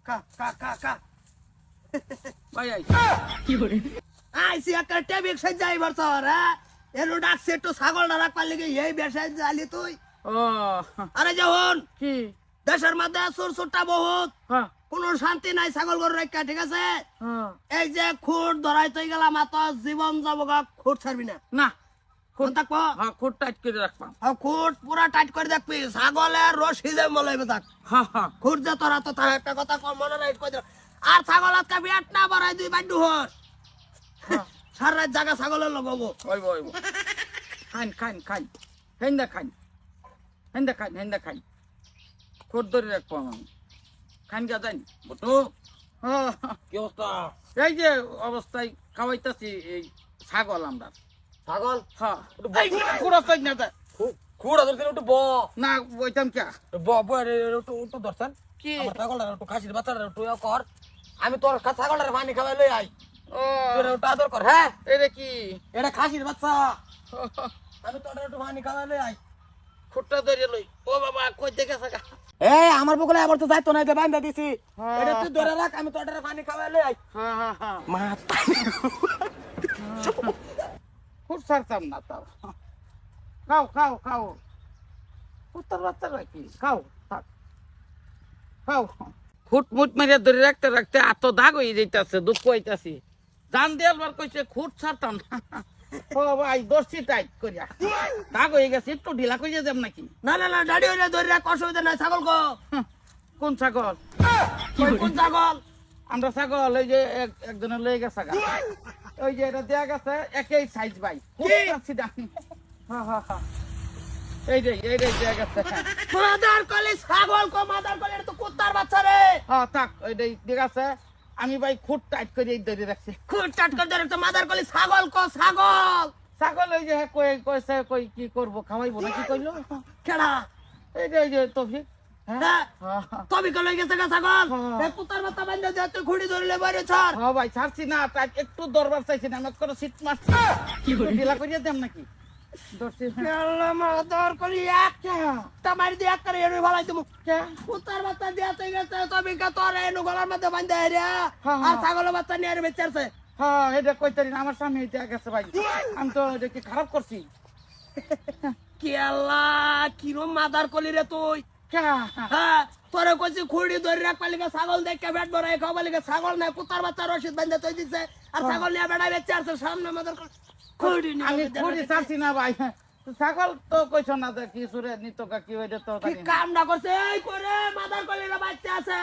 কা কা কা কা ভাই আই কি করে আইসি একটা টেবিক সে যাই বছর হ্যাঁ এর ডাকছে একটু ছাগল রাখ পারলে কি এই ব্যবসায় জালি তুই ও আরে যখন কি দেশের মধ্যে সুর সুরটা বহুত হ্যাঁ কোনো শান্তি নাই ছাগল গরু রাখা ঠিক আছে হ্যাঁ এই যে খুঁট ধরাই তুই গেলাম মাত্র জীবন যাব গা খুঁট ছাড়বি না না কোন থাকবো হ্যাঁ খুব টাইট করে রাখবাম খুঁট পুরা টাইট করে দেখবি ছাগলের রশি যে মলাইবে থাক হ্যাঁ হ্যাঁ খুঁট যে তোরা তো তার একটা কথা কম মনে রাখ কই আর ছাগল আজকে বিয়াট না বাড়াই দুই বাড্ডু হস সারা রাত জায়গা ছাগলের লগাবো ওইব ওইব খান খান খান হেন্দা খান হেন্দা খান হেন্দা খান খুব ধরে রাখবাম আমি খান গা যাই বটু হ্যাঁ কি অবস্থা এই যে অবস্থায় খাওয়াইতেছি এই ছাগল আমরা ছাগল হ্যাঁ পুরো চাই না তা। খুঁড়া ধরছেন একটু ব না ওইটাম কে ব ব একটু একটু ধরছেন কি আমার ছাগলটা একটু খাসির বাচ্চাটা একটু ইয়া কর আমি তোর ছাগলটার পানি খাওয়াই লই আই ও তোর একটু আদর কর হ্যাঁ এটা কি এটা খাসির বাচ্চা আমি তোর একটু পানি খাওয়াই লই আই খুঁটটা ধরে লই ও বাবা কই দেখে থাকা এই আমার বকুলে আবার তো যাইতো না এটা বান্ধা দিছি হ্যাঁ। এটা তুই ধরে রাখ আমি তোর পানি খাওয়াই লই আই হ্যাঁ হ্যাঁ হ্যাঁ মা খুব ছাড়তাম না তাও খাও খাও খাও কুত্তার বাচ্চা কি খাও থাক খাও খুট মুট মেরে ধরে রাখতে রাখতে এত দাগ হয়ে যাইতেছে দুঃখ হইতাছি জান দিয়ে আবার কইছে খুট ছাড়তাম না ও ভাই দর্শি টাইট করিয়া দাগ হয়ে গেছে একটু ঢিলা করিয়া যাম নাকি না না না দাড়ি হইলে ধরে রাখ অসুবিধা নাই ছাগল কো হুঁ, কোন ছাগল কোন ছাগল আমরা ছাগল ওই যে একজনের লয়ে গেছে গা ওই যে এটা দেয়া গেছে একই সাইজ ভাই হ্যাঁ হ্যাঁ হ্যাঁ এইটাই দেয়া গেছে মাদার কলি ছাগল কো মাদার কলি এটা তো কুত্তার বাচ্চা রে হ্যাঁ থাক ওইটাই দেয়া গেছে আমি ভাই খুব টাইট করে ধরে রাখছি খুঁট টাট করে ধরে তো মাদার কলি ছাগল কো ছাগল ছাগল ওই যে কইছে কই কি করবো খাওয়াইবো না কি কইলো কেডা এই যে তফিক হ্যাঁ হ্যাঁ হ্যাঁ তবে কই গেছে গা ছাগল হ্যাঁ। এই কুত্তার বাচ্চা বান্ধা দে তুই খুঁড়ি ধরলে বাইরে ছাড় হ্যাঁ ভাই ছাড়ছি না তাই একটু দরবার চাইছি না আমার কোনো সিট মারছি কি করে ঢিলা করিয়া দেম নাকি ধরছি কেলা মাদার কলি একটা তামারি দিয়ে এক করে এনে ভালাই তুমি কুত্তার বাচ্চা দিয়ে তুই গেছে তবে কা তোর এনু গলার মধ্যে বান্ধা রে হ্যাঁ। আর ছাগলের বাচ্চা নিয়ে আর বেচারছে হ্যাঁ এটা কইতারি না আমার সামনে এটা গেছে ভাই আমি তো এটা কি খারাপ করছি কেলা কিরম মাদার কলি রে তুই কে হ্যাঁ তোরে কইছি খুঁড়ি ধরে রাখ পালিকা ছাগল দেখে বেট বড় খাওয়া পালিকা ছাগল নাই কুত্তার বাচ্চা রশিদ বান্ধা তুই দিছে আর ছাগল নিয়ে বেড়া বেচে আসছে সামনে মাদার খুঁড়ি আমি নিয়ে খুঁড়ি ছাড়ছি না ভাই ছাগল তো কইছ না যে কি সুরে নিত কি ওইটা তো কি জানি না। কাম না করছে এই করে মাদার কলিরা বাচ্চা আছে